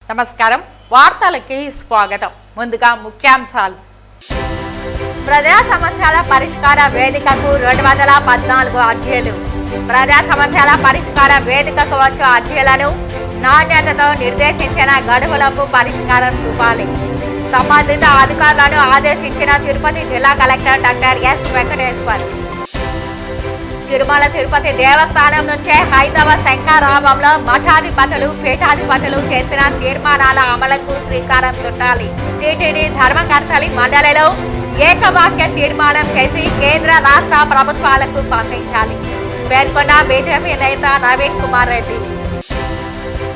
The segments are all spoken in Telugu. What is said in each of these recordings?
నమస్కారం వార్తలకి స్వాగతం. ముందుగా ముఖ్యాంశాలు. ప్రజా సమస్యల పరిష్కార వేదికకు 214 అర్జీలు. ప్రజా సమస్యల పరిష్కార వేదికకు వచ్చే అర్జీలను నాణ్యతతో నిర్దేశించిన గడువులకు పరిష్కారం చూపాలి. సంబంధిత అధికారులను ఆదేశించిన తిరుపతి జిల్లా collector doctor yes Venkateshwar. Tirumala Tirupati దేవస్థానం నుంచే హైందవ శంఖారావంలో మఠాధిపతులు పీఠాధిపతులు చేసిన తీర్మానాల అమలుకు శ్రీకారం చుట్టాలి. టీటీడీ ధర్మకర్తలి మండలిలో ఏకవాక్య తీర్మానం చేసి కేంద్ర రాష్ట్ర ప్రభుత్వాలకు పంపించాలి పేర్కొన్న బీజేపీ నేత నవీన్ కుమార్ రెడ్డి.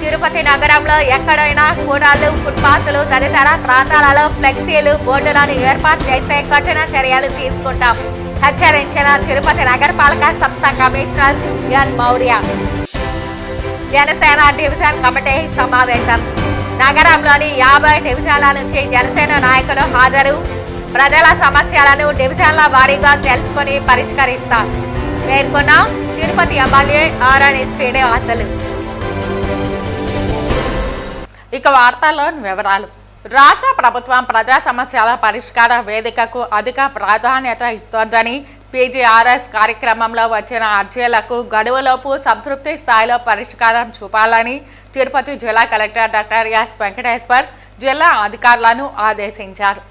తిరుపతి నగరంలో ఎక్కడైనా కూడళ్లు, ఫుట్పాత్లు తదితర ప్రాంతాలలో ఫ్లెక్సీలు, బోర్డులను ఏర్పాటు చేస్తే కఠిన చర్యలు తీసుకుంటాం హెచ్చరించిన తిరుపతి నగరపాలక సంస్థ commissioner N Maurya. Janasena division committee సమావేశం. నగరంలోని 50 డివిజన్ల నుంచి జనసేన నాయకులు హాజరు. ప్రజల సమస్యలను డివిజన్ల వారీగా తెలుసుకుని పరిష్కరిస్తారు పేర్కొన్న తిరుపతి ఎమ్మెల్యే ఆరణి శ్రీనివాసులు. ఇక వార్తల్లోని వివరాలు. రాష్ట్ర ప్రభుత్వం ప్రజా సమస్యల పరిష్కార వేదికకు అధిక ప్రాధాన్యత ఇస్తోందని పీజీఆర్ఎస్ కార్యక్రమంలో వచ్చిన అర్జీలకు గడువులోపు సంతృప్తి స్థాయిలో పరిష్కారం చూపాలని తిరుపతి జిల్లా కలెక్టర్ డాక్టర్ ఎస్ వెంకటేశ్వర్ జిల్లా అధికారులను ఆదేశించారు.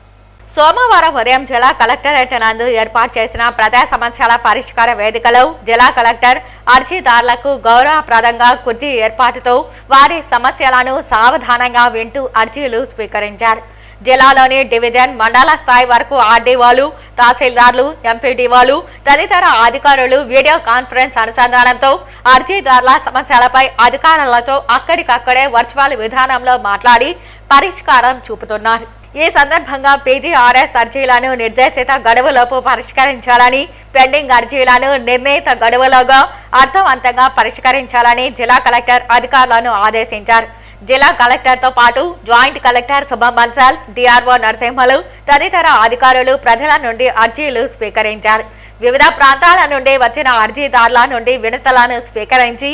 సోమవారం ఉదయం జిల్లా కలెక్టరేట్ నందు ఏర్పాటు చేసిన ప్రజా సమస్యల పరిష్కార వేదికలో జిల్లా కలెక్టర్ అర్జీదారులకు గౌరవప్రదంగా కుర్చీ ఏర్పాటుతో వారి సమస్యలను సావధానంగా వింటూ అర్జీలు స్వీకరించారు. జిల్లాలోని డివిజన్, మండల స్థాయి వరకు ఆర్డీఓలు, తహసీల్దార్లు, ఎంపీడీఓలు తదితర అధికారులు వీడియో కాన్ఫరెన్స్ అనుసంధానంతో అర్జీదారుల సమస్యలపై అధికారులతో అక్కడికక్కడే వర్చువల్ విధానంలో మాట్లాడి పరిష్కారం చూపుతున్నారు. ఈ సందర్భంగా పీజీఆర్ఎస్ అర్జీలను నిర్దేశిత గడువులోపు పరిష్కరించాలని, పెండింగ్ అర్జీలను నిర్ణీత గడువులోగా అర్థవంతంగా పరిష్కరించాలని జిల్లా కలెక్టర్ అధికారులను ఆదేశించారు. జిల్లా కలెక్టర్తో పాటు జాయింట్ కలెక్టర్ శుభం బన్సాల్, డిఆర్ఓ నరసింహలు తదితర అధికారులు ప్రజల నుండి అర్జీలు స్వీకరించారు. వివిధ ప్రాంతాల నుండి వచ్చిన అర్జీదారుల నుండి వినతులను స్వీకరించి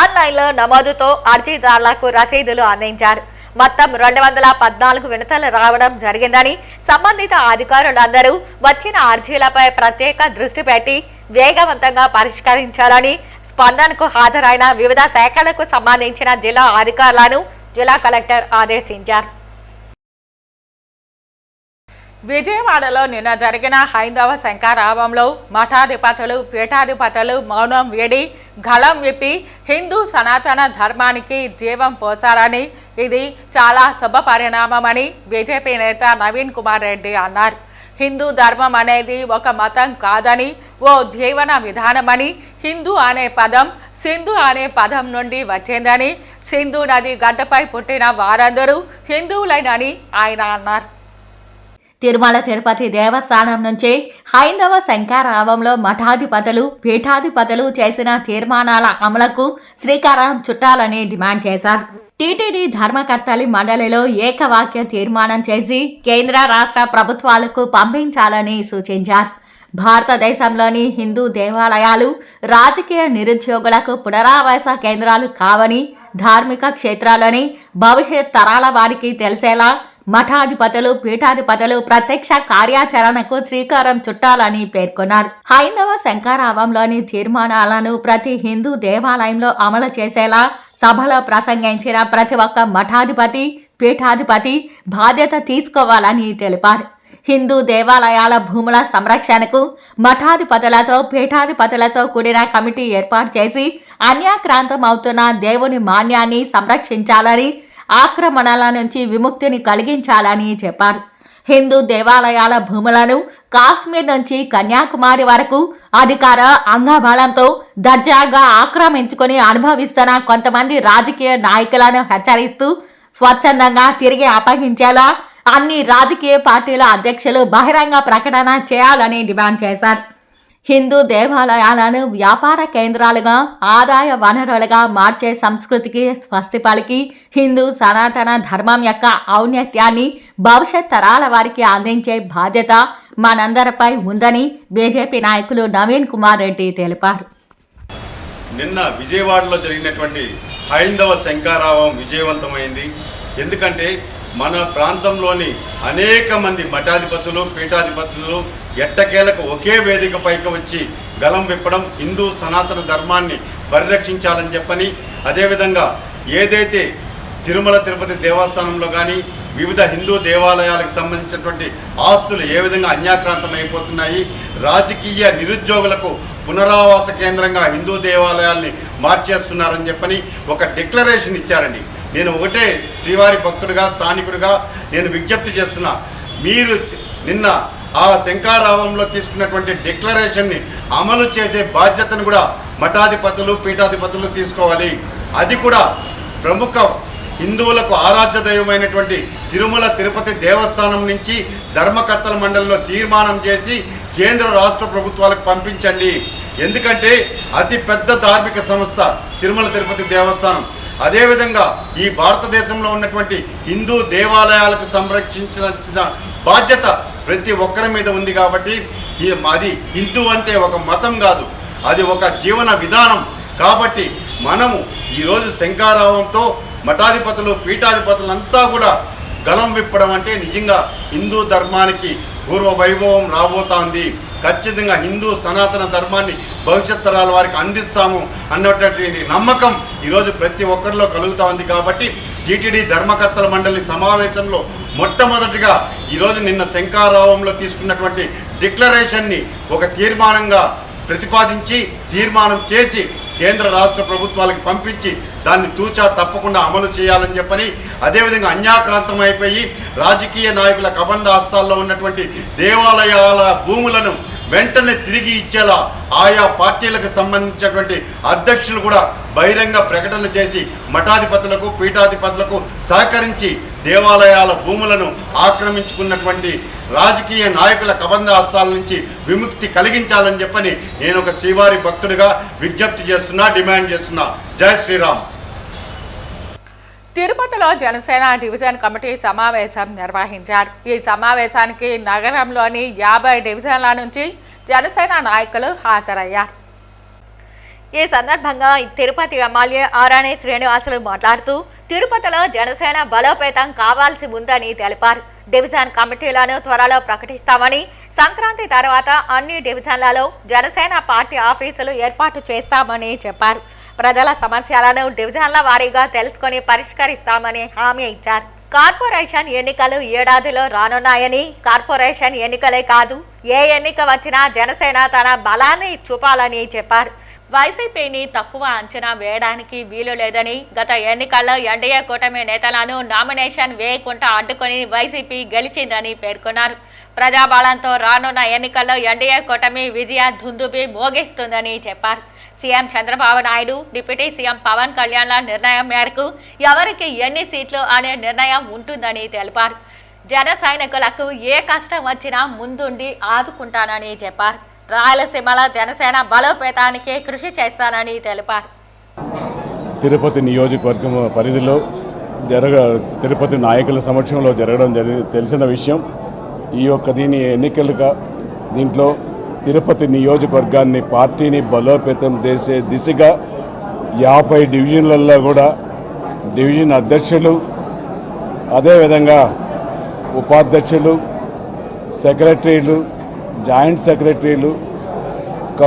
ఆన్లైన్లో నమోదుతో అర్జీదారులకు రసీదులు అందించారు. మొత్తం 214 వినతులు రావడం జరిగిందని, సంబంధిత అధికారులందరూ వచ్చిన అర్జీలపై ప్రత్యేక దృష్టి పెట్టి వేగవంతంగా పరిష్కరించాలని స్పందనకు హాజరైన వివిధ శాఖలకు సంబంధించిన జిల్లా అధికారులను జిల్లా కలెక్టర్ ఆదేశించారు. విజయవాడలో నిన్న జరిగిన హైందవ శంఖారావంలో మఠాధిపతులు పీఠాధిపతులు మౌనం వీడి గళం విప్పి హిందూ సనాతన ధర్మానికి జీవం పోసారని, ఇది చాలా శుభ పరిణామమని బీజేపీ నేత నవీన్ కుమార్ రెడ్డి అన్నారు. హిందూ ధర్మం అనేది ఒక మతం కాదని, ఓ జీవన విధానమని, హిందూ అనే పదం సింధు అనే పదం నుండి వచ్చిందని, సింధు నది గడ్డపై పుట్టిన వారందరూ హిందువులైనని ఆయన అన్నారు. తిరుమల తిరుపతి దేవస్థానం నుంచి హైందవ శంఖారావంలో మఠాధిపతులు పీఠాధిపతులు చేసిన తీర్మానాల అమలుకు శ్రీకారం చుట్టాలని డిమాండ్ చేశారు. టీటీడీ ధర్మకర్తలి మండలిలో ఏకవాక్య తీర్మానం చేసి కేంద్ర రాష్ట్ర ప్రభుత్వాలకు పంపించాలని సూచించారు. భారతదేశంలోని హిందూ దేవాలయాలు రాజకీయ నిరుద్యోగులకు పునరావాస కేంద్రాలు కావని, ధార్మిక క్షేత్రాలని భవిష్యత్ తరాల వారికి తెలిసేలా మఠాధిపతులు పీఠాధిపతులు ప్రత్యక్ష కార్యాచరణకు శ్రీకారం చుట్టాలని పేర్కొన్నారు. హైందవ శంఖారావంలోని తీర్మానాలను ప్రతి హిందూ దేవాలయంలో అమలు చేసేలా సభలో ప్రసంగించిన ప్రతి ఒక్క మఠాధిపతి పీఠాధిపతి బాధ్యత తీసుకోవాలని తెలిపారు. హిందూ దేవాలయాల భూముల సంరక్షణకు మఠాధిపతులతో పీఠాధిపతులతో కూడిన కమిటీ ఏర్పాటు చేసి అన్యాక్రాంతం అవుతున్న దేవుని మాన్యాన్ని సంరక్షించాలని, ఆక్రమణల నుంచి విముక్తిని కలిగించాలని చెప్పారు. హిందూ దేవాలయాల భూములను కాశ్మీర్ నుంచి కన్యాకుమారి వరకు అధికార అంగబలంతో దర్జాగా ఆక్రమించుకుని అనుభవిస్తున్న కొంతమంది రాజకీయ నాయకులను హెచ్చరిస్తూ స్వచ్ఛందంగా తిరిగి అప్పగించేలా అన్ని రాజకీయ పార్టీల అధ్యక్షులు బహిరంగ ప్రకటన చేయాలని డిమాండ్ చేశారు. హిందూ దేవాలయాలను వ్యాపార కేంద్రాలుగా, ఆదాయ వనరులుగా మార్చే సంస్కృతికి స్వస్తి పలికి హిందూ సనాతన ధర్మం యొక్క ఔన్నత్యాన్ని భవిష్యత్ తరాల వారికి అందించే బాధ్యత మనందరిపై ఉందని బీజేపీ నాయకులు నవీన్ కుమార్ రెడ్డి తెలిపారు. నిన్న విజయవాడలో జరిగినటువంటి హైందవ శంఖారావం విజయవంతమైంది. ఎందుకంటే మన ప్రాంతంలోని అనేక మంది మఠాధిపతులు పీఠాధిపతులు ఎట్టకేలకు ఒకే వేదిక పైకి వచ్చి గలం విప్పడం హిందూ సనాతన ధర్మాన్ని పరిరక్షించాలని చెప్పని, అదేవిధంగా ఏదైతే తిరుమల తిరుపతి దేవస్థానంలో కానీ వివిధ హిందూ దేవాలయాలకు సంబంధించినటువంటి ఆస్తులు ఏ విధంగా అన్యాక్రాంతం అయిపోతున్నాయి, రాజకీయ నిరుద్యోగులకు పునరావాస కేంద్రంగా హిందూ దేవాలయాల్ని మార్చేస్తున్నారని చెప్పని ఒక డిక్లరేషన్ ఇచ్చారండి. నేను ఒకటే శ్రీవారి భక్తుడిగా స్థానికుడిగా నేను విజ్ఞప్తి చేస్తున్నా, మీరు నిన్న ఆ శంఖారావంలో తీసుకున్నటువంటి డిక్లరేషన్ని అమలు చేసే బాధ్యతను కూడా మఠాధిపతులు పీఠాధిపతులు తీసుకోవాలి. అది కూడా ప్రముఖ హిందువులకు ఆరాధ్య దైవమైనటువంటి తిరుమల తిరుపతి దేవస్థానం నుంచి ధర్మకర్తల మండలిలో తీర్మానం చేసి కేంద్ర రాష్ట్ర ప్రభుత్వాలకు పంపించండి. ఎందుకంటే అతి పెద్ద ధార్మిక సంస్థ తిరుమల తిరుపతి దేవస్థానం. అదేవిధంగా ఈ భారతదేశంలో ఉన్నటువంటి హిందూ దేవాలయాలకు సంరక్షించిన బాధ్యత ప్రతి ఒక్కరి మీద ఉంది. కాబట్టి అది హిందూ అంటే ఒక మతం కాదు, అది ఒక జీవన విధానం. కాబట్టి మనము ఈరోజు శంఖారావంతో మఠాధిపతులు పీఠాధిపతులంతా కూడా గలం విప్పడం అంటే నిజంగా హిందూ ధర్మానికి పూర్వ వైభవం రాబోతోంది. ఖచ్చితంగా హిందూ సనాతన ధర్మాన్ని భవిష్యత్ తరాల వారికి అందిస్తాము అన్నటువంటి నమ్మకం ఈరోజు ప్రతి ఒక్కరిలో కలుగుతూ ఉంది. కాబట్టి టీటీడీ ధర్మకర్తల మండలి సమావేశంలో మొట్టమొదటిగా ఈరోజు నిన్న శంఖారావంలో తీసుకున్నటువంటి డిక్లరేషన్ని ఒక తీర్మానంగా ప్రతిపాదించి తీర్మానం చేసి కేంద్ర రాష్ట్ర ప్రభుత్వాలకు పంపించి దాన్ని తూచా తప్పకుండా అమలు చేయాలని చెప్పని, అదేవిధంగా అన్యాక్రాంతం అయిపోయి రాజకీయ నాయకుల కబంధ హస్తాల్లో ఉన్నటువంటి దేవాలయాల భూములను వెంటనే తిరిగి ఇచ్చేలా ఆయా పార్టీలకు సంబంధించినటువంటి అధ్యక్షులు కూడా బహిరంగ ప్రకటన చేసి మఠాధిపతులకు పీఠాధిపతులకు సహకరించి దేవాలయాల భూములను ఆక్రమించుకున్నటువంటి రాజకీయ నాయకుల కబంధ హస్తాల నుంచి విముక్తి కలిగించాలని చెప్పని నేను ఒక శ్రీవారి భక్తుడిగా విజ్ఞప్తి చేస్తున్నా, డిమాండ్ చేస్తున్నా. జై శ్రీరామ్. తిరుపతిలో జనసేన డివిజన్ కమిటీ సమావేశం నిర్వహించారు. ఈ సమావేశానికి నగరంలోని 50 డివిజన్ల నుంచి జనసేన నాయకులు హాజరయ్యారు. ఈ సందర్భంగా తిరుపతి ఎమ్మెల్యే ఆరాణి శ్రీనివాసులు మాట్లాడుతూ తిరుపతిలో జనసేన బలోపేతం కావాల్సి ఉందని తెలిపారు. డివిజన్ కమిటీలను త్వరలో ప్రకటిస్తామని, సంక్రాంతి తర్వాత అన్ని డివిజన్లలో జనసేన పార్టీ ఆఫీసులు ఏర్పాటు చేస్తామని చెప్పారు. ప్రజల సమస్యలను డివిజన్ల వారీగా తెలుసుకొని పరిష్కరిస్తామని హామీ ఇచ్చారు. కార్పొరేషన్ ఎన్నికలు ఏడాదిలో రానున్నాయని, కార్పొరేషన్ ఎన్నికలే కాదు ఏ ఎన్నిక వచ్చినా జనసేన తన బలాన్ని చూపాలని చెప్పారు. వైసీపీని తక్కువ అంచనా వేయడానికి వీలు లేదని, గత ఎన్నికల్లో ఎన్డీఏ కూటమి నేతలను నామినేషన్ వేయకుండా అడ్డుకొని వైసీపీ గెలిచిందని పేర్కొన్నారు. ప్రజాబలంతో రానున్న ఎన్నికల్లో ఎన్డీఏ కూటమి విజయ దుందుబి మోగిస్తుందని చెప్పారు. CM Chandrababu Naidu, deputy CM Pawan కళ్యాణ్ల నిర్ణయం మేరకు ఎవరికి ఎన్ని సీట్లు అనే నిర్ణయం ఉంటుందని తెలిపారు. జన సైనికులకు ఏ కష్టం వచ్చినా ముందుండి ఆదుకుంటానని చెప్పారు. రాయలసీమలో జనసేన బలోపేతానికి కృషి చేస్తానని తెలిపారు. తిరుపతి నియోజకవర్గం పరిధిలో తిరుపతి నాయకుల సమక్షంలో జరగడం తెలిసిన విషయం. ఈ యొక్క ఎన్నికలుగా దీంట్లో తిరుపతి నియోజకవర్గాన్ని పార్టీని బలోపేతం చేసే దిశగా 50 డివిజన్లలో కూడా డివిజన్ అధ్యక్షులు, అదేవిధంగా ఉపాధ్యక్షులు, సెక్రటరీలు, జాయింట్ సెక్రటరీలు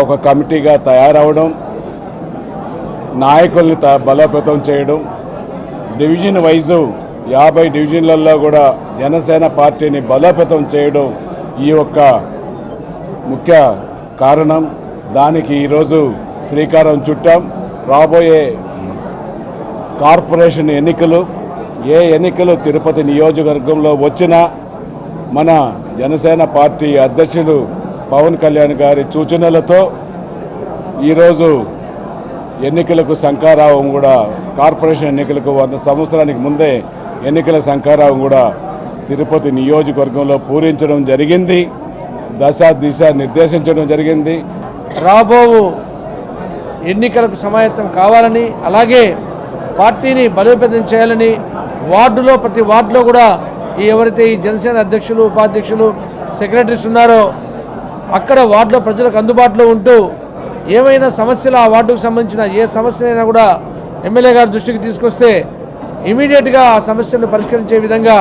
ఒక కమిటీగా తయారవడం, నాయకుల్ని బలోపేతం చేయడం, డివిజన్ వైజు 50 డివిజన్లలో కూడా జనసేన పార్టీని బలోపేతం చేయడం ఈ యొక్క ముఖ్య కారణం. దానికి ఈరోజు శ్రీకారం చుట్టాం. రాబోయే కార్పొరేషన్ ఎన్నికలు, ఏ ఎన్నికలు తిరుపతి నియోజకవర్గంలో వచ్చినా మన జనసేన పార్టీ అధ్యక్షులు పవన్ కళ్యాణ్ గారి సూచనలతో ఈరోజు ఎన్నికలకు శంఖారావం కూడా, కార్పొరేషన్ ఎన్నికలకు 100 సంవత్సరానికి ముందే ఎన్నికల శంఖారావం కూడా తిరుపతి నియోజకవర్గంలో పూరించడం జరిగింది. దిశ నిర్దేశించడం జరిగింది. రాబో ఎన్నికలకు సమాయత్తం కావాలని, అలాగే పార్టీని బలోపేతం చేయాలని, వార్డులో ప్రతి వార్డులో కూడా ఎవరైతే ఈ జనసేన అధ్యక్షులు, ఉపాధ్యక్షులు, సెక్రటరీస్ ఉన్నారో అక్కడ వార్డులో ప్రజలకు అందుబాటులో ఉంటూ ఏమైనా సమస్యలు ఆ వార్డుకు సంబంధించిన ఏ సమస్య అయినా కూడా ఎమ్మెల్యే గారి దృష్టికి తీసుకొస్తే ఇమీడియట్గా ఆ సమస్యలను పరిష్కరించే విధంగా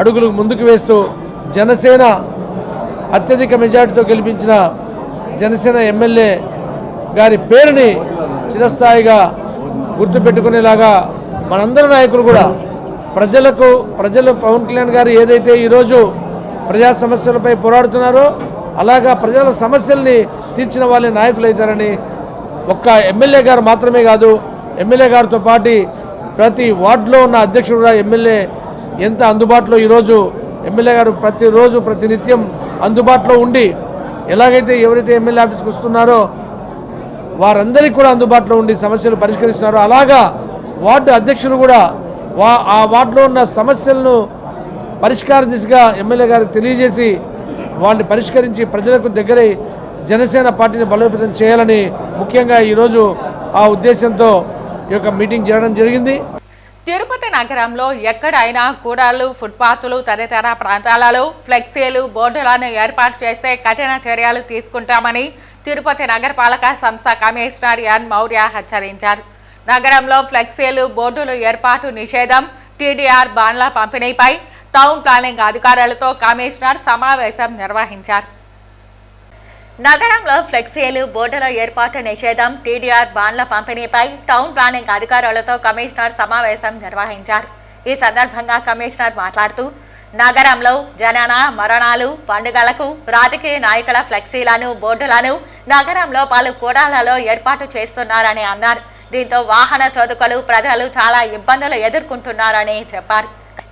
అడుగులు ముందుకు వేస్తూ జనసేన అత్యధిక మెజార్టీతో గెలిపించిన జనసేన ఎమ్మెల్యే గారి పేరుని చిరస్థాయిగా గుర్తుపెట్టుకునేలాగా మనందరి నాయకులు కూడా ప్రజలు పవన్ కళ్యాణ్ గారు ఏదైతే ఈరోజు ప్రజా సమస్యలపై పోరాడుతున్నారో అలాగా ప్రజల సమస్యల్ని తీర్చిన వాళ్ళే నాయకులు అవుతారని ఒక్క ఎమ్మెల్యే గారు మాత్రమే కాదు, ఎమ్మెల్యే గారితో పాటు ప్రతి వార్డులో ఉన్న అధ్యక్షుడు కూడా ఎమ్మెల్యే ఎంత అందుబాటులో ఈరోజు ఎమ్మెల్యే గారు ప్రతిరోజు ప్రతినిత్యం అందుబాటులో ఉండి ఎలాగైతే ఎవరైతే ఎమ్మెల్యే ఆఫీస్కి వస్తున్నారో వారందరికీ కూడా అందుబాటులో ఉండి సమస్యలు పరిష్కరిస్తున్నారో అలాగా వార్డు అధ్యక్షులు కూడా ఆ వార్డులో ఉన్న సమస్యలను పరిష్కార దిశగా ఎమ్మెల్యే గారికి తెలియజేసి వాటిని పరిష్కరించి ప్రజలకు దగ్గరై జనసేన పార్టీని బలోపేతం చేయాలని ముఖ్యంగా ఈరోజు ఆ ఉద్దేశంతో ఈ యొక్క మీటింగ్ జరగడం జరిగింది. తిరుపతి నగరంలో ఎక్కడైనా కూడళ్లు, ఫుట్పాత్లు తదితర ప్రాంతాలలో ఫ్లెక్సీలు, బోర్డులను ఏర్పాటు చేస్తే కఠిన చర్యలు తీసుకుంటామని తిరుపతి నగరపాలక సంస్థ కమిషనర్ ఎన్ మౌర్య హెచ్చరించారు. నగరంలో ఫ్లెక్సీలు, బోర్డులు ఏర్పాటు నిషేధం, టీడీఆర్ బాండ్ల పంపిణీపై టౌన్ ప్లానింగ్ అధికారులతో కమిషనర్ సమావేశం నిర్వహించారు. నగరంలో ఫ్లెక్సీలు, బోర్డుల ఏర్పాటు నిషేధం, టీడీఆర్ బాండ్ల పంపిణీపై టౌన్ ప్లానింగ్ అధికారులతో కమిషనర్ సమావేశం నిర్వహించారు. ఈ సందర్భంగా కమిషనర్ మాట్లాడుతూ నగరంలో జనన, మరణాలు, పండుగలకు రాజకీయ నాయకుల ఫ్లెక్సీలను, బోర్డులను నగరంలో పలు కూడళ్లలో ఏర్పాటు చేస్తున్నారని అన్నారు. దీంతో వాహన చోదకులు, ప్రజలు చాలా ఇబ్బందులు ఎదుర్కొంటున్నారని చెప్పారు.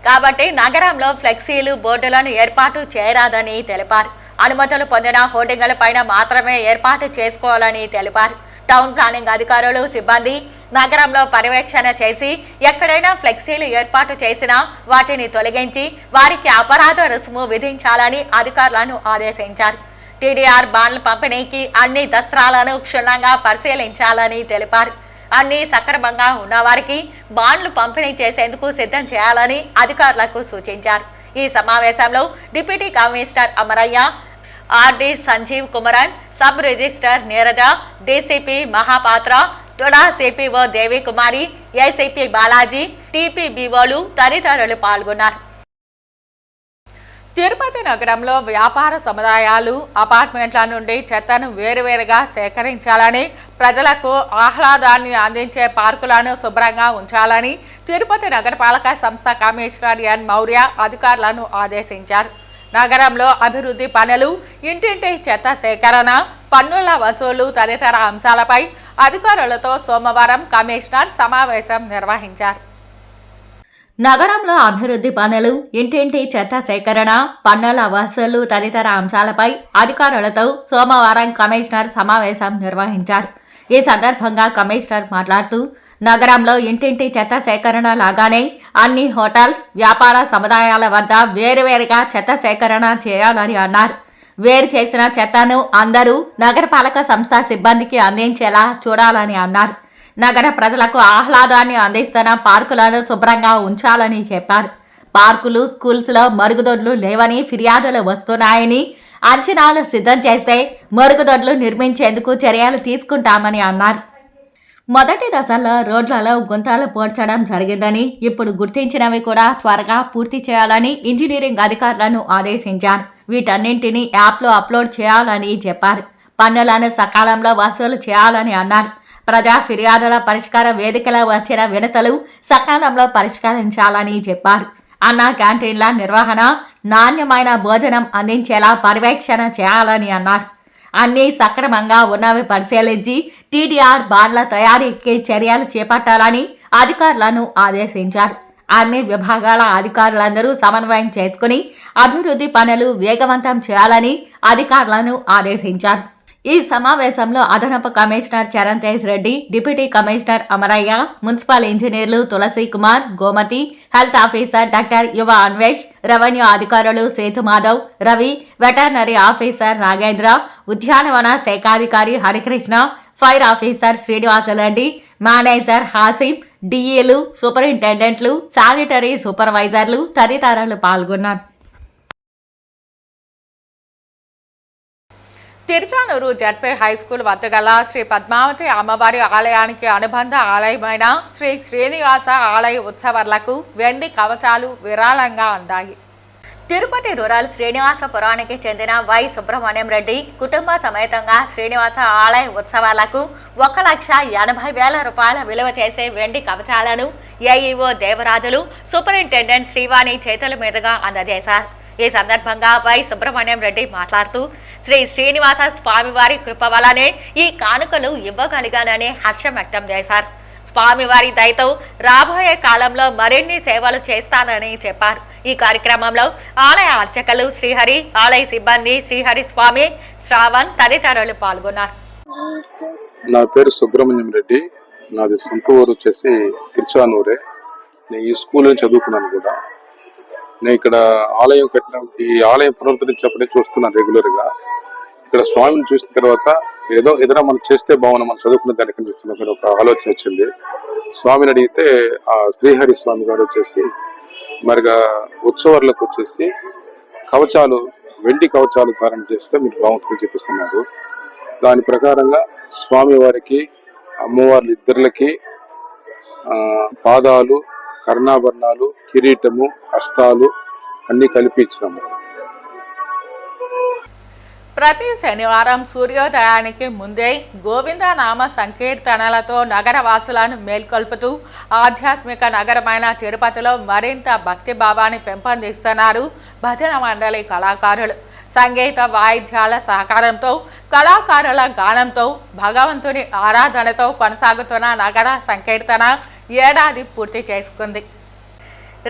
కాబట్టి నగరంలో ఫ్లెక్సీలు, బోర్డులను ఏర్పాటు చేయరాదని తెలిపారు. అనుమతులు పొందిన హోర్డింగుల పైన మాత్రమే ఏర్పాటు చేసుకోవాలని తెలిపారు. టౌన్ ప్లానింగ్ అధికారులు, సిబ్బంది నగరంలో పర్యవేక్షణ చేసి ఎక్కడైనా ఫ్లెక్సీలు ఏర్పాటు చేసినా వాటిని తొలగించి వారికి అపరాధ రుసుము విధించాలని అధికారులను ఆదేశించారు. టీడీఆర్ బాండ్ల పంపిణీకి అన్ని దస్త్రాలను క్షుణ్ణంగా పరిశీలించాలని తెలిపారు. అన్ని సక్రమంగా ఉన్నవారికి బాండ్లు పంపిణీ చేసేందుకు సిద్ధం చేయాలని అధికారులకు సూచించారు. ఈ సమావేశంలో deputy commissioner Amaraiah, RD Sanjeev Kumaran, sub register Neeraja, DCP Mahapatra, TUDA CPO Devi Kumari, ACP Balaji, టీపీబీఓలు తదితరులు పాల్గొన్నారు. తిరుపతి నగరంలో వ్యాపార సముదాయాలు, అపార్ట్మెంట్ల నుండి చెత్తను వేరువేరుగా సేకరించాలని, ప్రజలకు ఆహ్లాదాన్ని అందించే పార్కులను శుభ్రంగా ఉంచాలని తిరుపతి నగరపాలక సంస్థ కమిషనర్ ఎన్ మౌర్య అధికారులను ఆదేశించారు. నగరంలో అభివృద్ధి పనులు, ఇంటింటి చెత్త సేకరణ, పన్నుల వసూలు తదితర అంశాలపై అధికారులతో సోమవారం కమిషనర్ సమావేశం నిర్వహించారు. నగరంలో అభివృద్ధి పనులు, ఇంటింటి చెత్త సేకరణ, పన్నుల వసూలు తదితర అంశాలపై అధికారులతో సోమవారం కమిషనర్ సమావేశం నిర్వహించారు. ఈ సందర్భంగా కమిషనర్ మాట్లాడుతూ నగరంలో ఇంటింటి చెత్త సేకరణ లాగానే అన్ని హోటల్స్, వ్యాపార సముదాయాల వద్ద వేరువేరుగా చెత్త సేకరణ చేయాలని అన్నారు. వేరు చేసిన చెత్తను అందరూ నగరపాలక సంస్థ సిబ్బందికి అందించేలా చూడాలని అన్నారు. నగర ప్రజలకు ఆహ్లాదాన్ని అందిస్తున్న పార్కులను శుభ్రంగా ఉంచాలని చెప్పారు. పార్కులు, స్కూల్స్లో మరుగుదొడ్లు లేవని ఫిర్యాదులు వస్తున్నాయని, అంచనాలు సిద్ధం చేస్తే మరుగుదొడ్లు నిర్మించేందుకు చర్యలు తీసుకుంటామని అన్నారు. మొదటి దశలో రోడ్లలో గుంతలు పోడ్చడం జరిగిందని, ఇప్పుడు గుర్తించినవి కూడా త్వరగా పూర్తి చేయాలని ఇంజనీరింగ్ అధికారులను ఆదేశించారు. వీటన్నింటినీ యాప్లో అప్లోడ్ చేయాలని చెప్పారు. పన్నులను సకాలంలో వసూలు చేయాలని అన్నారు. ప్రజా ఫిర్యాదుల పరిష్కార వేదికలో వచ్చిన వినతులు సకాలంలో పరిష్కరించాలని చెప్పారు. అన్న క్యాంటీన్ల నిర్వహణ, నాణ్యమైన భోజనం అందించేలా పర్యవేక్షణ చేయాలని అన్నారు. అన్నీ సక్రమంగా ఉన్నవి పరిశీలించి టీడీఆర్ బాండ్ల తయారీకి చర్యలు చేపట్టాలని అధికారులను ఆదేశించారు. అన్ని విభాగాల అధికారులందరూ సమన్వయం చేసుకుని అభివృద్ధి పనులు వేగవంతం చేయాలని అధికారులను ఆదేశించారు. ఈ సమావేశంలో అదనపు commissioner Charan Tej Reddy, deputy commissioner Amaraiah, municipal ఇంజనీర్లు Tulasi Kumar, Gomathi, health officer doctor Yuva Anvesh, revenue అధికారులు సేతు మాధవ్, రవి, వెటర్నరీ ఆఫీసర్ నాగేంద్ర, ఉద్యానవన శాఖాధికారి Harikrishna, fire officer Srinivasareddy, manager Hasim, డిఈలు, సూపరింటెండెంట్లు, శానిటరీ సూపర్వైజర్లు తదితరులు పాల్గొన్నారు. తిరుచానూరు జడ్పీ హైస్కూల్ వద్ద గల శ్రీ పద్మావతి అమ్మవారి ఆలయానికి అనుబంధ ఆలయమైన శ్రీ శ్రీనివాస ఆలయ ఉత్సవాలకు వెండి కవచాలు విరాళంగా అందాయి. తిరుపతి రూరల్ శ్రీనివాసపురానికి చెందిన వై సుబ్రహ్మణ్యం రెడ్డి కుటుంబ సమేతంగా శ్రీనివాస ఆలయ ఉత్సవాలకు 1,80,000 రూపాయల విలువ చేసే వెండి కవచాలను ఏఈఓ దేవరాజులు సూపరింటెండెంట్ శ్రీవాణి చేతుల మీదుగా అందజేశారు. ఈ సందర్భంగా వై సుబ్రహ్మణ్యం రెడ్డి మాట్లాడుతూ శ్రీ శ్రీనివాస స్వామివారి కృప వల్లనే ఈ కానుకలు ఇవ్వగలిగానని హర్షం వ్యక్తం చేశారు. స్వామివారి దయతో రాబోయే కాలంలో మరిన్ని సేవలు చేస్తానని చెప్పారు. ఈ కార్యక్రమంలో ఆలయ అర్చకులు శ్రీహరి, ఆలయ సిబ్బంది శ్రీహరి స్వామి, శ్రావణ్ తదితరులు పాల్గొన్నారు. నా పేరు సుబ్రహ్మణ్యం రెడ్డి. నాది సొంత ఊరు వచ్చేసి తిరుచానూరే. నేను ఈ స్కూల్లో చదువుకున్నాను కూడా. నేను ఇక్కడ ఆలయం కట్టిన ఈ ఆలయం పునరుద్ధరించినప్పుడే చూస్తున్నాను రెగ్యులర్ గా. ఇక్కడ స్వామిని చూసిన తర్వాత ఏదైనా మనం చేస్తే బాగున్నా, మనం చదువుకున్న దానికి ఒక ఆలోచన వచ్చింది. స్వామిని అడిగితే ఆ శ్రీహరి స్వామి గారు వచ్చేసి మరిగా ఉత్సవాలకు వచ్చేసి కవచాలు, వెండి కవచాలు ధారణ చేస్తే మీకు బాగుంటుందని చెప్పిస్తున్నారు. దాని ప్రకారంగా స్వామి వారికి, అమ్మవార్లు ఇద్దరులకి పాదాలు, కర్ణాభరణాలు, కిరీటము, హస్తాలు అన్ని కలిపి ఇచ్చినాము. ప్రతి శనివారం సూర్యోదయానికి ముందే గోవిందనామ సంకీర్తనలతో నగర వాసులను మేల్కొల్పుతూ ఆధ్యాత్మిక నగరమైన తిరుపతిలో మరింత భక్తి భావాన్ని పెంపొందిస్తున్నారు భజన మండలి కళాకారులు. సంగీత వాయిద్యాల సహకారంతో, కళాకారుల గానంతో, భగవంతుని ఆరాధనతో కొనసాగుతున్న నగర సంకీర్తన ఏడాది పూర్తి చేసుకుంది.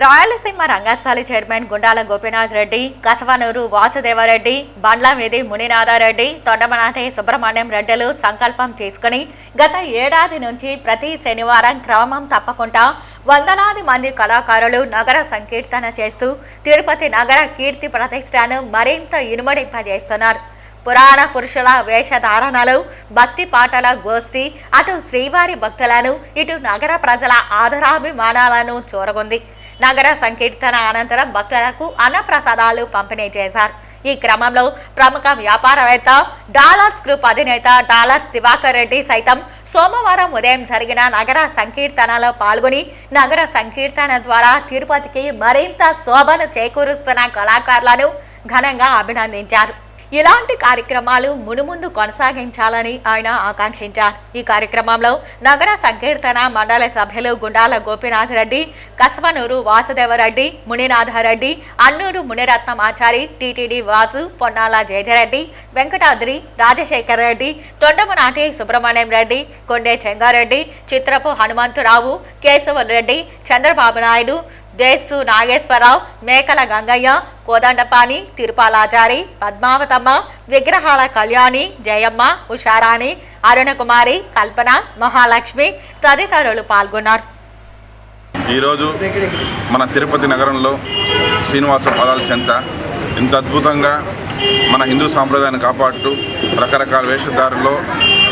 రాయలసీమ రంగస్థలి చైర్మన్ గుండాల గోపీనాథ్ రెడ్డి, కసవనూరు వాసుదేవరెడ్డి, బండ్లమీది మునినాథరెడ్డి, తొండమనాటి సుబ్రహ్మణ్యం రెడ్డిలు సంకల్పం చేసుకుని గత ఏడాది నుంచి ప్రతి శనివారం క్రమం తప్పకుండా వందలాది మంది కళాకారులు నగర సంకీర్తన చేస్తూ తిరుపతి నగర కీర్తి ప్రతిష్టను మరింత ఇనుమడింపజేస్తున్నారు. పురాణ పురుషుల వేషధారణలు, భక్తి పాటల గోష్ఠి అటు శ్రీవారి భక్తులను, ఇటు నగర ప్రజల ఆదరాభిమానాలను చూరగొంది. నగర సంకీర్తన అనంతరం భక్తులకు అన్నప్రసాదాలు పంపిణీ చేశారు. ఈ క్రమంలో ప్రముఖ వ్యాపారవేత్త, డాలర్స్ గ్రూప్ అధినేత డాలర్స్ దివాకర్ రెడ్డి సైతం సోమవారం ఉదయం జరిగిన నగర సంకీర్తనలో పాల్గొని నగర సంకీర్తన ద్వారా తిరుపతికి మరింత శోభను చేకూరుస్తున్న కళాకారులను ఘనంగా అభినందించారు. ఇలాంటి కార్యక్రమాలు మునుముందు కొనసాగించాలని ఆయన ఆకాంక్షించారు. ఈ కార్యక్రమంలో నగర సంకీర్తన మండలి సభ్యులు గుండాల గోపీనాథ్ రెడ్డి, కసవనూరు వాసుదేవరెడ్డి, మునినాథరెడ్డి, అన్నూరు మునిరత్నమాచారి, టీటీడీ వాసు, పొన్నాల జయజరెడ్డి, వెంకటాద్రి, రాజశేఖర్ రెడ్డి, తొండమనాటి సుబ్రహ్మణ్యం రెడ్డి, కొండే చెంగారెడ్డి, చిత్రపు హనుమంతురావు, కేశవల్ రెడ్డి, చంద్రబాబు నాయుడు, దేశు నాగేశ్వరరావు, మేకల గంగయ్య, కోదండపాణి, తిరుపాలాచారి, పద్మావతమ్మ, విగ్రహాల కళ్యాణి, జయమ్మ, ఉషారాణి, అరుణకుమారి, కల్పన, మహాలక్ష్మి తదితరులు పాల్గొన్నారు. ఈరోజు మన తిరుపతి నగరంలో శ్రీనివాస పాదాల చెంత ఇంత అద్భుతంగా మన హిందూ సాంప్రదాయాన్ని కాపాడుతూ రకరకాల వేషధారుల్లో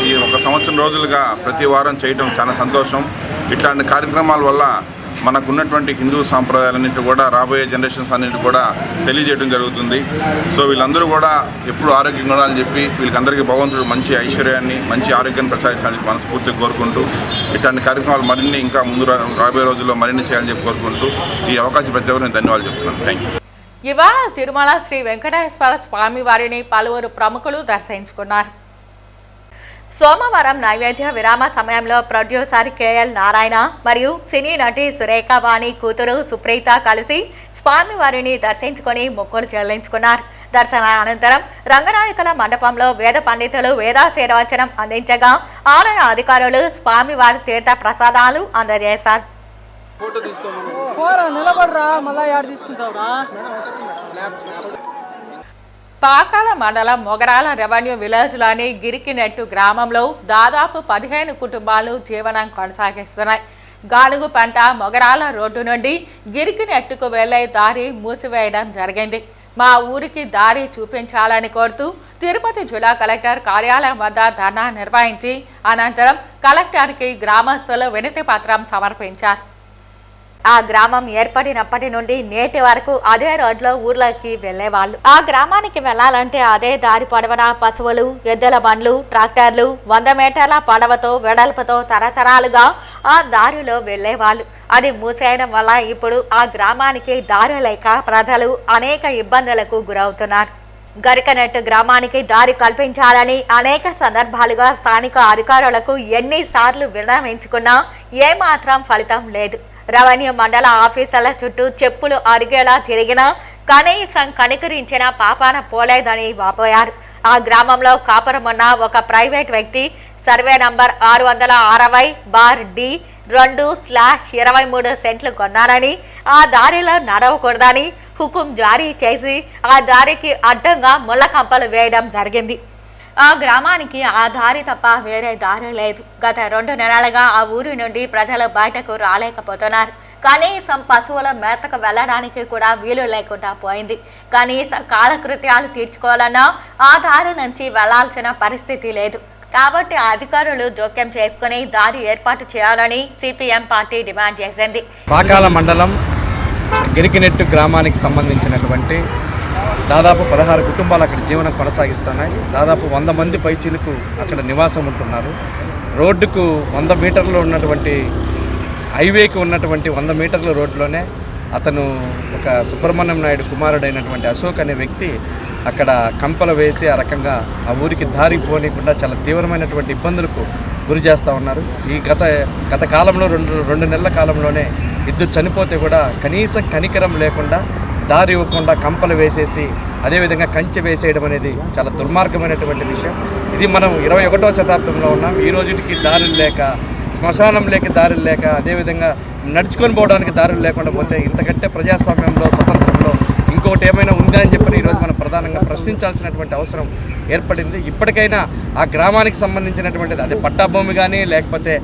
ఈ 1 సంవత్సరం రోజులుగా ప్రతి వారం చేయటం చాలా సంతోషం. ఇట్లాంటి కార్యక్రమాల వల్ల మనకున్నటువంటి హిందూ సాంప్రదాయాలన్నింటి కూడా రాబోయే జనరేషన్స్ అన్నింటి కూడా తెలియజేయడం జరుగుతుంది. సో వీళ్ళందరూ కూడా ఎప్పుడు ఆరోగ్యంగా ఉండాలని చెప్పి వీళ్ళకందరికీ భగవంతుడు మంచి ఐశ్వర్యాన్ని, మంచి ఆరోగ్యాన్ని ప్రసాదించాలని మనస్ఫూర్తిగా కోరుకుంటూ ఇట్లాంటి కార్యక్రమాలు మరిన్ని ఇంకా ముందు రాబోయే రోజుల్లో మరిన్ని చేయాలని చెప్పి కోరుకుంటూ ఈ అవకాశం ప్రతి ఒక్కరు నేను ధన్యవాదాలు చెప్తున్నాను. Thank you. ఇవాళ తిరుమల శ్రీ వెంకటేశ్వర స్వామి వారిని పలువురు ప్రముఖులు దర్శించుకున్నారు. సోమవారం నైవేద్య విరామ సమయంలో ప్రొడ్యూసర్ కేఎల్ నారాయణ మరియు సినీ నటి సురేఖ వాణి కూతురు సుప్రీత కలిసి స్వామివారిని దర్శించుకొని మొక్కులు చెల్లించుకున్నారు. దర్శన అనంతరం రంగనాయకుల మండపంలో వేద పండితులు వేదాశీర్వచనం అందించగా ఆలయ అధికారులు స్వామివారి తీర్థ ప్రసాదాలు అందజేశారు. పాకాల మండలం మొగరాల రెవెన్యూ విలేజ్లోని గిరికినెట్టు గ్రామంలో దాదాపు 15 కుటుంబాలు జీవనం కొనసాగిస్తున్నాయి. గానుగు పంట మొగరాల రోడ్డు నుండి గిరికినెట్టుకు వెళ్లే దారి మూసివేయడం జరిగింది. మా ఊరికి దారి చూపించాలని కోరుతూ తిరుపతి జిల్లా కలెక్టర్ కార్యాలయం వద్ద ధర్నా నిర్వహించి అనంతరం కలెక్టర్కి గ్రామస్తులు వినతి పత్రం సమర్పించారు. ఆ గ్రామం ఏర్పడినప్పటి నుండి నేటి వరకు అదే రోడ్లో ఊర్లోకి వెళ్లేవాళ్ళు. ఆ గ్రామానికి వెళ్లాలంటే అదే దారి పొడవునా పశువులు, ఎద్దుల బండ్లు, ట్రాక్టర్లు 100 మీటర్ల పొడవుతో వెడల్పుతో తరతరాలుగా ఆ దారిలో వెళ్లేవాళ్ళు. అది మూసేయడం వల్ల ఇప్పుడు ఆ గ్రామానికి దారి లేక ప్రజలు అనేక ఇబ్బందులకు గురవుతున్నారు. గరికనెట్టు గ్రామానికి దారి కల్పించాలని అనేక సందర్భాలుగా స్థానిక అధికారులకు ఎన్నిసార్లు విన్నవించుకున్నా ఏమాత్రం ఫలితం లేదు. రెవెన్యూ మండల ఆఫీసర్ల చుట్టూ చెప్పులు అరిగేలా తిరిగినా కనీసం కనికరించిన పాపాన పోలేదని వాపోయారు. ఆ గ్రామంలో కాపురమున్న ఒక ప్రైవేట్ వ్యక్తి సర్వే నంబర్ 660/D 2/23 సెంట్లు కొన్నారని, ఆ దారిలో నడవకూడదని హుకుం జారీ చేసి ఆ దారికి అడ్డంగా ముళ్ళ కంపలు వేయడం జరిగింది. ఆ గ్రామానికి ఆ దారి తప్ప వేరే దారి లేదు. గత 2 నెలలుగా ఆ ఊరి నుండి ప్రజలు బయటకు రాలేకపోతున్నారు. కనీసం పశువుల మేతకు వెళ్ళడానికి కూడా వీలు లేకుండా పోయింది. కనీసం కాలకృత్యాలు తీర్చుకోవాలన్నా ఆ దారి నుంచి వెళ్లాల్సిన పరిస్థితి లేదు. కాబట్టి అధికారులు జోక్యం చేసుకుని దారి ఏర్పాటు చేయాలని సిపిఎం పార్టీ డిమాండ్ చేసింది. పాకాల మండలం గిరికినెట్టు గ్రామానికి సంబంధించినటువంటి దాదాపు 16 కుటుంబాలు అక్కడ జీవనం కొనసాగిస్తున్నాయి. దాదాపు 100 మంది పైచీలకు అక్కడ నివాసం ఉంటున్నారు. రోడ్డుకు 100 మీటర్లు ఉన్నటువంటి హైవేకి ఉన్నటువంటి 100 మీటర్ల రోడ్లోనే అతను ఒక సుబ్రహ్మణ్యం నాయుడు కుమారుడైనటువంటి అశోక్ అనే వ్యక్తి అక్కడ కంపలు వేసి ఆ రకంగా ఆ ఊరికి దారి పోనీయకుండా చాలా తీవ్రమైనటువంటి ఇబ్బందులకు గురి చేస్తూ ఉన్నారు. ఈ గత కాలంలో రెండు నెలల కాలంలోనే ఇద్దరు చనిపోతే కూడా కనీసం కనికరం లేకుండా దారి ఇవ్వకుండా కంపలు వేసేసి అదేవిధంగా కంచె వేసేయడం అనేది చాలా దుర్మార్గమైనటువంటి విషయం. ఇది మనం 21వ శతాబ్దంలో ఉన్నాం. ఈ రోజుకి దారులు లేక, శ్మశానం లేక దారులు లేక, అదేవిధంగా నడుచుకొని పోవడానికి దారులు లేకుండా పోతే ఇంతకంటే ప్రజాస్వామ్యంలో, స్వతంత్రంలో ఇంకొకటి ఏమైనా ఉందా అని చెప్పి ఈరోజు మనం ప్రధానంగా ప్రశ్నించాల్సినటువంటి అవసరం ఏర్పడింది. ఇప్పటికైనా ఆ గ్రామానికి సంబంధించినటువంటిది అదే పట్టా భూమి కానీ, లేకపోతే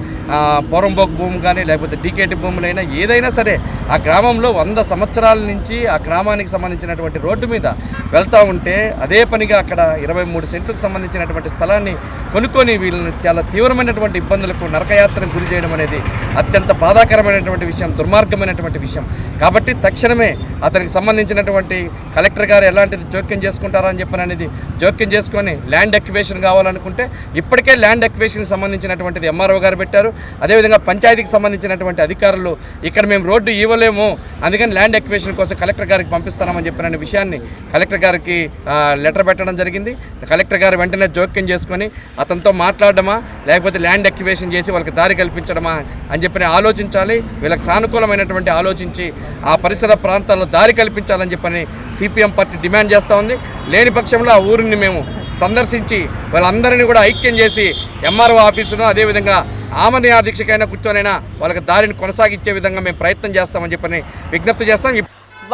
పోరంబోక్ భూమి కానీ, లేకపోతే టీకేటి భూములైనా ఏదైనా సరే ఆ గ్రామంలో 100 సంవత్సరాల నుంచి ఆ గ్రామానికి సంబంధించినటువంటి రోడ్డు మీద వెళ్తూ ఉంటే అదే పనిగా అక్కడ 23 సెంట్లకు సంబంధించినటువంటి స్థలాన్ని కొనుక్కొని వీళ్ళని చాలా తీవ్రమైనటువంటి ఇబ్బందులకు, నరకయాత్రకు గురి చేయడం అనేది అత్యంత బాధాకరమైనటువంటి విషయం, దుర్మార్గమైనటువంటి విషయం. కాబట్టి తక్షణమే అతనికి సంబంధించినటువంటి కలెక్టర్ గారు ఎలాంటిది జోక్యం చేసుకుంటారని చెప్పని అనేది జోక్యం చేసుకొని ల్యాండ్ ఎక్వివేషన్ కావాలనుకుంటే ఇప్పటికే ల్యాండ్ ఎక్వివేషన్కి సంబంధించినటువంటిది ఎంఆర్ఓ గారు పెట్టారు. అదేవిధంగా పంచాయతీకి సంబంధించినటువంటి అధికారులు ఇక్కడ మేము రోడ్డు ఇవ్వలేము, అందుకని ల్యాండ్ ఎక్వివేషన్ కోసం కలెక్టర్ గారికి పంపిస్తామని చెప్పిన విషయాన్ని కలెక్టర్ గారికి లెటర్ పెట్టడం జరిగింది. కలెక్టర్ గారు వెంటనే జోక్యం చేసుకొని అతనితో మాట్లాడడమా లేకపోతే ల్యాండ్ ఎక్వివేషన్ చేసి వాళ్ళకి దారి కల్పించడమా అని చెప్పి ఆలోచించాలి. వీళ్ళకి సానుకూలమైనటువంటి ఆలోచించి ఆ పరిసర ప్రాంతాల్లో దారి కల్పించాలని చెప్పని సిపిఎం పార్టీ డిమాండ్ చేస్తూ ఉంది. లేని పక్షంలో ఆ ఊరిని మేము సందర్శించి వాళ్ళందరినీ కూడా ఐక్యం చేసి ఎంఆర్ఓ ఆఫీసును అదేవిధంగా ఆమరణ దీక్షకైనా కూర్చొనైనా వాళ్ళకి దారిని కొనసాగించే విధంగా మేము ప్రయత్నం చేస్తామని చెప్పని విజ్ఞప్తి చేస్తాం.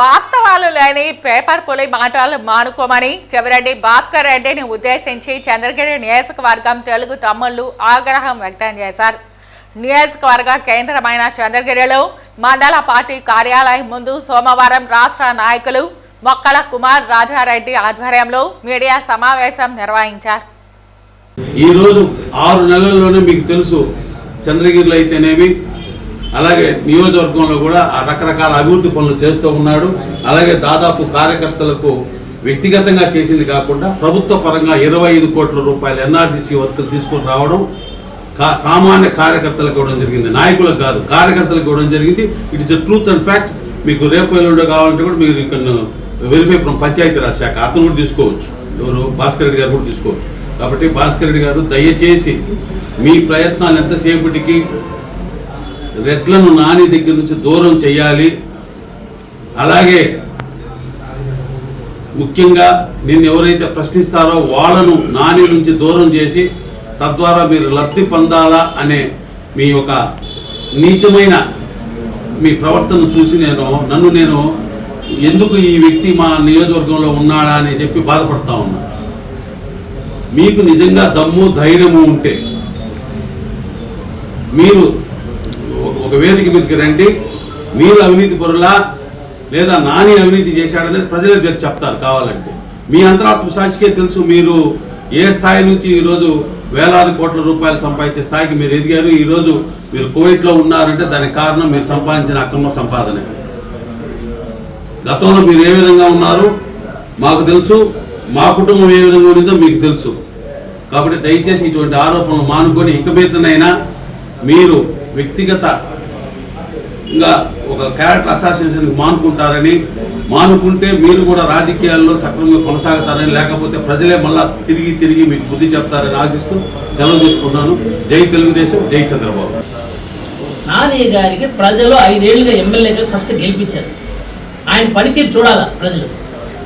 వాస్తవాలు లేని పేపర్ పులి మాటలు మానుకోమని చెవిరెడ్డి భాస్కర్ రెడ్డిని ఉద్దేశించి చంద్రగిరి నియోజకవర్గం తెలుగు తమ్ముళ్లు ఆగ్రహం వ్యక్తం చేశారు. నియోజకవర్గ కేంద్రమైన చంద్రగిరిలో మండల పార్టీ కార్యాలయం ముందు సోమవారం రాష్ట్ర నాయకులు మొక్కల కుమార్ రాజారెడ్డి ఆధ్వర్యంలో మీడియా సమావేశం నిర్వహించారు. ఈరోజు 6 నెలల్లోనే మీకు తెలుసు చంద్రగిరిలో అయితేనేమి అలాగే నియోజకవర్గంలో కూడా రకరకాల అభివృద్ధి పనులు చేస్తూ ఉన్నాడు. అలాగే దాదాపు కార్యకర్తలకు వ్యక్తిగతంగా చేసింది కాకుండా ప్రభుత్వ పరంగా 25 కోట్ల రూపాయల ఎన్ఆర్జీసీ వర్క్ తీసుకొని రావడం సామాన్య కార్యకర్తలకు ఇవ్వడం జరిగింది. నాయకులకు కాదు, కార్యకర్తలకు ఇవ్వడం జరిగింది. It is a truth and fact. మీకు రేపు ఎల్లుండో కావాలంటే కూడా మీరు ఇక్కడ వెరిఫై ఫ్రమ్ పంచాయతీరాజ్ శాఖ అతను కూడా తీసుకోవచ్చు, ఎవరు భాస్కర్ రెడ్డి గారు కూడా తీసుకోవచ్చు. కాబట్టి భాస్కర్ రెడ్డి గారు దయచేసి మీ ప్రయత్నాలు ఎంతసేపటికి రెడ్లను నాని దగ్గర నుంచి దూరం చేయాలి. అలాగే ముఖ్యంగా నిన్ను ఎవరైతే ప్రశ్నిస్తారో వాళ్ళను నాని నుంచి దూరం చేసి తద్వారా మీరు లబ్ధి పొందాలా అనే మీ యొక్క నీచమైన మీ ప్రవర్తన చూసి నేను ఎందుకు ఈ వ్యక్తి మా నియోజకవర్గంలో ఉన్నాడా అని చెప్పి బాధపడతా ఉన్నా. మీకు నిజంగా దమ్ము ధైర్యము ఉంటే మీరు ఒక వేదిక మీదకి రండి. మీరు అవినీతి పరులా లేదా నాని అవినీతి చేశాడనేది ప్రజలే చెప్తారు. కావాలంటే మీ అంతరాత్మ సాక్షికే తెలుసు మీరు ఏ స్థాయి నుంచి ఈరోజు వేలాది కోట్ల రూపాయలు సంపాదించే స్థాయికి మీరు ఎదిగారు. ఈరోజు మీరు కోవిడ్లో ఉన్నారంటే దానికి కారణం మీరు సంపాదించిన అక్రమ సంపాదనే. గతంలో మీరు ఏ విధంగా ఉన్నారు మాకు తెలుసు, మా కుటుంబం ఏ విధంగా ఉండిందో మీకు తెలుసు. కాబట్టి దయచేసి ఇటువంటి ఆరోపణలు మానుకొని ఇక మీదనైనా మీరు వ్యక్తిగతంగా ఒక క్యారెక్టర్ అసాసినేషన్కి మానుకుంటే మీరు కూడా రాజకీయాల్లో సక్రమంగా కొనసాగుతారని, లేకపోతే ప్రజలే మళ్ళా తిరిగి మీకు బుద్ధి చెప్తారని ఆశిస్తూ సెలవు తీసుకుంటున్నాను. జై తెలుగుదేశం, జై చంద్రబాబు. నాని గారికి ప్రజలు 5 ఏళ్లుగా ఎమ్మెల్యేగా ఫస్ట్ గెలిపించారు. ఆయన పనితీరు చూడాలా ప్రజలు.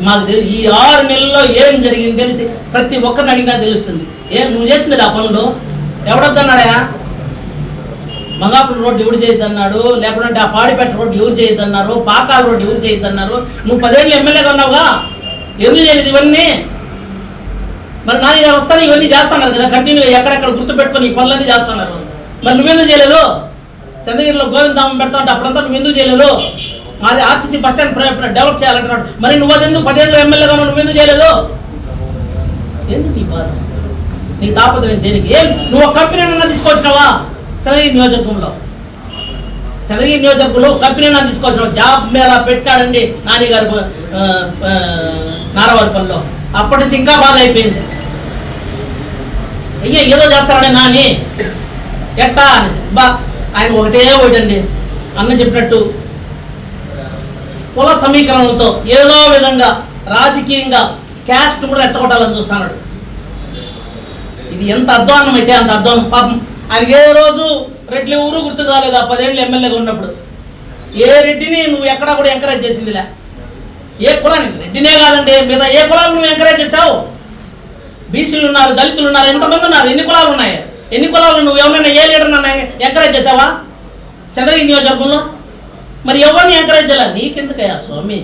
మాకు ఈ 6 నెలల్లో ఏం జరిగింది తెలిసి ప్రతి ఒక్కరిని అడిగినా తెలుస్తుంది. నువ్వు చేసినది ఆ పనులు ఎవడొద్దన్నాడా? మంగాపురం రోడ్డు ఎవరు చేయొద్దన్నాడు, లేకుంటే ఆ పాడిపేట రోడ్డు ఎవరు చేయొద్దన్నారు, పాకాల రోడ్డు ఎవరు చేయొద్దన్నారు? నువ్వు 10 ఏళ్ళు ఎమ్మెల్యేగా ఉన్నావుగా, ఎందుకు చేయలేదు ఇవన్నీ? మరి నాని గారు వస్తాను ఇవన్నీ చేస్తున్నారు కదా, కంటిన్యూగా ఎక్కడెక్కడ గుర్తుపెట్టుకొని ఈ పనులన్నీ చేస్తున్నారు. మరి నువ్వెందుకు చేయలేదు? చంద్రగిరిలో గోవిందామం పెడతా ఉంటే అప్పుడంతా నువ్వు ఎందుకు చేయలేదు? మరి ఆర్టీసీ బస్ స్టాండ్ డెవలప్ చేయాలంటున్నాడు. మరి నువ్వు అది ఎందుకు 10 ఏళ్ళు ఎమ్మెల్యేగా నువ్వెందుకు చేయలేదు? ఎందుకు ఈ బాధ? నీ తాపత్రయం దేనికి? ఏం నువ్వు ఒక కంపెనీ తీసుకొచ్చినావా? చంద్రగిరి నియోజకవర్గంలో కంపెనీ తీసుకొచ్చినావా? జాబ్ మేళ పెట్టాడండి నాని గారు నారావారిపల్లిలో. అప్పటి నుంచి ఇంకా బాధ అయిపోయింది. అయ్యా ఏదో చేస్తారని నాని ఎట్టా అని ఆయన ఒకటండి అన్న చెప్పినట్టు కుల సమీకరణలతో ఏదో విధంగా రాజకీయంగా క్యాస్ట్ కూడా రెచ్చగొట్టాలని చూస్తున్నాడు. ఇది ఎంత అధ్వానం అయితే అంత అధ్వానం. పాపం ఆయనకి ఏ రోజు రెడ్డి ఊరు గుర్తు కాలేదు ఆ 10 ఏళ్ళు ఎమ్మెల్యేగా ఉన్నప్పుడు. ఏ రెడ్డిని నువ్వు ఎక్కడా కూడా ఎంకరేజ్ చేసిందిలే. ఏ కులాన్ని, రెడ్డినే కాదండి మిగతా ఏ కులాలు నువ్వు ఎంకరేజ్ చేసావు? బీసీలు ఉన్నారు, దళితులు ఉన్నారు, ఎంతమంది ఉన్నారు, ఎన్ని కులాలు ఉన్నాయి? ఎన్ని కులాలు నువ్వు ఎవరైనా ఏ లీడర్ నన్ను ఎంకరేజ్ చేసావా చంద్రగిరి నియోజకవర్గంలో? మరి ఎవరిని ఎంకరేజ్ చేయాలి? నీకెందుకయ్యా స్వామి?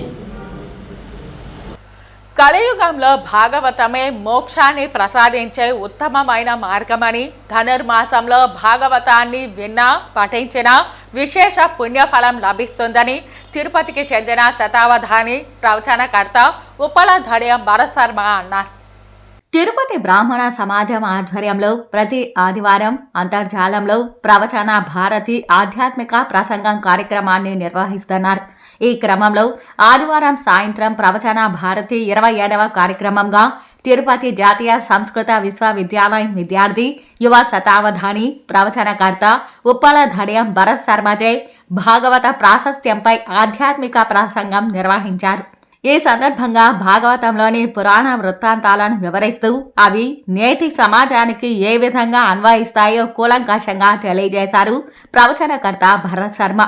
కలియుగంలో భాగవతమే మోక్షాన్ని ప్రసాదించే ఉత్తమమైన మార్గమని, ధనుర్మాసంలో భాగవతాన్ని విన్నా పఠించిన విశేష పుణ్యఫలం లభిస్తుందని తిరుపతికి చెందిన శతావధాని ప్రవచనకర్త ఉప్పల ధడియం భరత్ శర్మ అన్నారు. తిరుపతి బ్రాహ్మణ సమాజం ఆధ్వర్యంలో ప్రతి ఆదివారం అంతర్జాలంలో ప్రవచన భారతి ఆధ్యాత్మిక ప్రసంగం కార్యక్రమాన్ని నిర్వహిస్తున్నారు. ఈ క్రమంలో ఆదివారం సాయంత్రం ప్రవచన భారతి 27వ కార్యక్రమంగా తిరుపతి జాతీయ సంస్కృత విశ్వవిద్యాలయం విద్యార్థి యువ శతావధాని ప్రవచనకర్త ఉప్పల ధడియం భరత్ శర్మచే భాగవత ప్రాశస్త్యంపై ఆధ్యాత్మిక ప్రసంగం నిర్వహించారు. ఈ సందర్భంగా భాగవతంలోని పురాణ వృత్తాంతాలను వివరిస్తూ అవి నేటి సమాజానికి ఏ విధంగా అన్వయిస్తాయో కూలంకషంగా తెలియజేశారు ప్రవచనకర్త భరత్ శర్మ.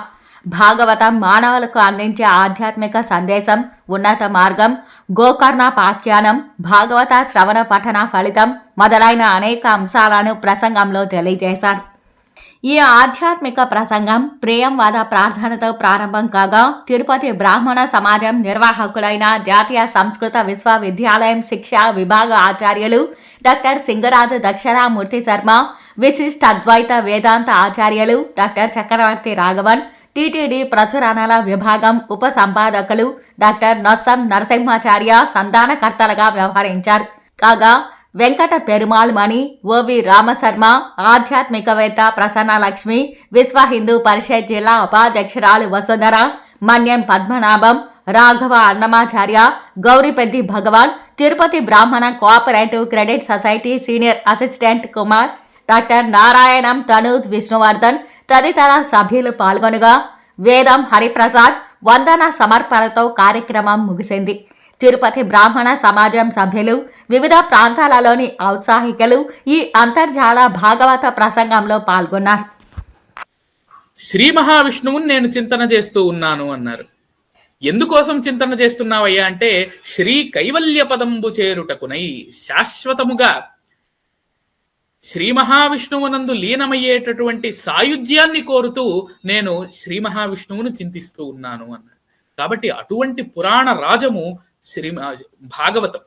భాగవతం మానవులకు అందించే ఆధ్యాత్మిక సందేశం, ఉన్నత మార్గం, గోకర్ణపాఖ్యానం, భాగవత శ్రవణ పఠన ఫలితం మొదలైన అనేక అంశాలను ప్రసంగంలో తెలియజేశారు. ఈ ఆధ్యాత్మిక ప్రసంగం ప్రియంవాద ప్రార్థనతో ప్రారంభం కాగా తిరుపతి బ్రాహ్మణ సమాజం నిర్వాహకులైన జాతీయ సంస్కృత విశ్వవిద్యాలయం శిక్షా విభాగ ఆచార్యులు డాక్టర్ సింగరాజు దక్షిణామూర్తి శర్మ, విశిష్ట అద్వైత వేదాంత ఆచార్యులు డాక్టర్ చక్రవర్తి రాఘవన్, టీటీడీ ప్రచురణల విభాగం ఉప సంపాదకులు డాక్టర్ నొస్సం నరసింహాచార్య సంధానకర్తలుగా వ్యవహరించారు. కాగా వెంకట పెరుమాళ్ మణి, ఓవి రామశర్మ, ఆధ్యాత్మికవేత్త ప్రసన్నలక్ష్మి, విశ్వ హిందూ పరిషత్ జిల్లా ఉపాధ్యక్షురాలు వసుధర, మన్యం పద్మనాభం, రాఘవ అన్నమాచార్య, గౌరిపెద్ది భగవాన్, తిరుపతి బ్రాహ్మణ cooperative credit society senior assistant Kumar, doctor నారాయణం తనూజ్ విష్ణువర్ధన్ తదితర సభ్యులు పాల్గొనగా వేదం హరిప్రసాద్ వందన సమర్పణతో కార్యక్రమం ముగిసింది. తిరుపతి బ్రాహ్మణ సమాజం సభ్యులు, వివిధ ప్రాంతాలలోని ఔత్సాహికులు ఈ అంతర్జాల భాగవత ప్రసంగంలో పాల్గొన్నారు. శ్రీ మహావిష్ణువుని నేను చింతన చేస్తూ ఉన్నాను అన్నారు. ఎందుకోసం చింతన చేస్తున్నావయ్యా అంటే శ్రీ కైవల్య పదంబు చేరుటకునై శాశ్వతముగా శ్రీ మహావిష్ణువునందు లీనమయ్యేటటువంటి సాయుధ్యాన్ని కోరుతూ నేను శ్రీ మహావిష్ణువును చింతిస్తూ ఉన్నాను అన్నారు. కాబట్టి అటువంటి పురాణ రాజము శ్రీ భాగవతం.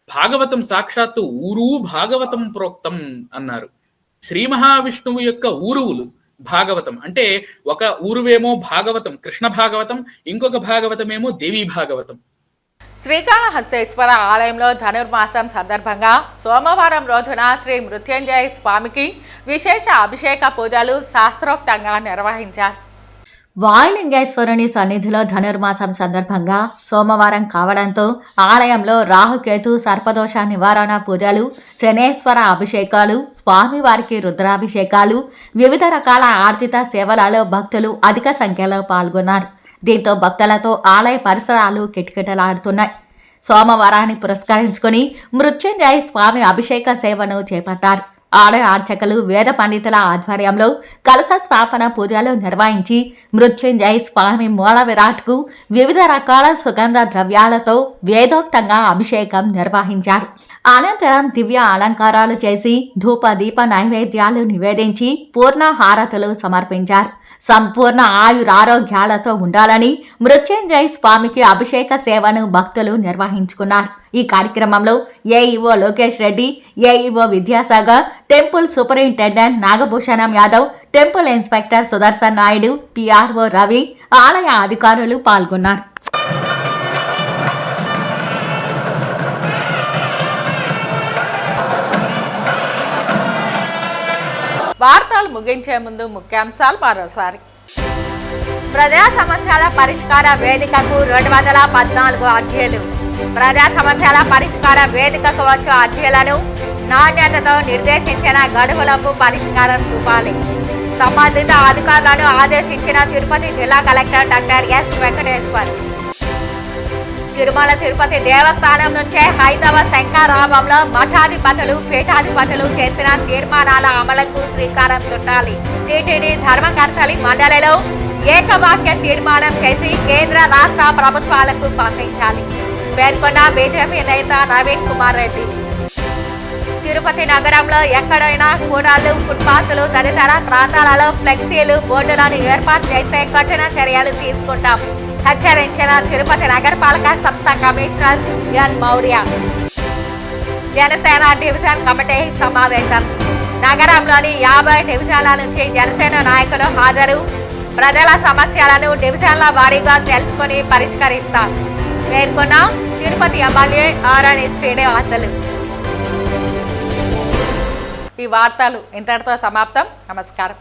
భాగవతం సాక్షాత్తు ఊరు భాగవతం ప్రోక్తం అన్నారు. శ్రీ మహావిష్ణువు యొక్క ఊరువులు భాగవతం అంటే ఒక ఊరువేమో భాగవతం కృష్ణ భాగవతం, ఇంకొక భాగవతమేమో దేవీ భాగవతం. శ్రీకాళహస్తేశ్వర ఆలయంలో ధనుర్మాసం సందర్భంగా సోమవారం రోజున శ్రీ మృత్యుంజయ స్వామికి విశేష అభిషేక పూజలు శాస్త్రోక్తంగా నిర్వహించారు. వాయులింగేశ్వరుని సన్నిధిలో ధనుర్మాసం సందర్భంగా సోమవారం కావడంతో ఆలయంలో రాహుకేతు సర్పదోష నివారణ పూజలు, శనేశ్వర అభిషేకాలు, స్వామివారికి రుద్రాభిషేకాలు, వివిధ రకాల ఆర్జిత సేవలలో భక్తులు అధిక సంఖ్యలో పాల్గొన్నారు. దీంతో భక్తులతో ఆలయ పరిసరాలు కిటకిటలాడుతున్నాయి. సోమవారాన్ని పురస్కరించుకుని మృత్యుంజయ స్వామి అభిషేక సేవను చేపట్టారు. ఆలయ అర్చకులు వేద పండితుల ఆధ్వర్యంలో కలశ స్థాపన పూజలు నిర్వహించి మృత్యుంజయ స్వామి మూల విరాట్కు వివిధ రకాల సుగంధ ద్రవ్యాలతో వేదోక్తంగా అభిషేకం నిర్వహించారు. అనంతరం దివ్య అలంకారాలు చేసి ధూప దీప నైవేద్యాలు నివేదించి పూర్ణ హారతులు సమర్పించారు. సంపూర్ణ ఆయురారోగ్యాలతో ఉండాలని మృత్యుంజయ స్వామికి అభిషేక సేవను భక్తులు నిర్వహించుకున్నారు. ఈ కార్యక్రమంలో AEO Lokesh Reddy, AEO Vidyasagar, temple superintendent Nagabhushanam Yadav, temple inspector Sudarshan Naidu, PRO Ravi, ఆలయ అధికారులు పాల్గొన్నారు. వార్తలు ముగించే ముందు ముఖ్యాంశాలు మరోసారి. ప్రజా సమస్యల పరిష్కార వేదికకు 214 అర్జీలు. ప్రజా సమస్యల పరిష్కార వేదికకు వచ్చే అర్జీలను నాణ్యతతో నిర్దేశించిన గడువులకు పరిష్కారం చూపాలి. సంబంధిత అధికారులను ఆదేశించిన తిరుపతి జిల్లా collector doctor yes Venkateshwar. Tirumala Tirupati దేవస్థానం నుంచే హైందవ శంఖారావంలో మఠాధిపతులు, పీఠాధిపతులు చేసిన తీర్మానాల అమలుకు శ్రీకారం చుట్టాలి. టీటీడీ ధర్మకర్తలి మండలిలో ఏకవాక్య తీర్మానం చేసి కేంద్ర రాష్ట్ర ప్రభుత్వాలకు పంపించాలి పేర్కొన్న బీజేపీ నేత నవీన్ కుమార్ రెడ్డి. తిరుపతి నగరంలో ఎక్కడైనా కూడాలు, ఫుట్పాత్లు తదితర ప్రాంతాలలో ఫ్లెక్సీలు, బోర్డులను ఏర్పాటు చేస్తే కఠిన చర్యలు తీసుకుంటాం హెచ్చరించిన తిరుపతి నగరపాలక సంస్థ commissioner N Maurya. Janasena division committee సమావేశం. నగరంలోని 50 డివిజన్ల నుంచి జనసేన నాయకులు హాజరు. ప్రజల సమస్యలను డివిజన్ల వారీగా తెలుసుకుని పరిష్కరిస్తారు పేర్కొన్న తిరుపతి ఎమ్మెల్యే ఆరణి శ్రీనివాసులు. ఈ వార్తలు ఇంతటితో సమాప్తం. నమస్కారం.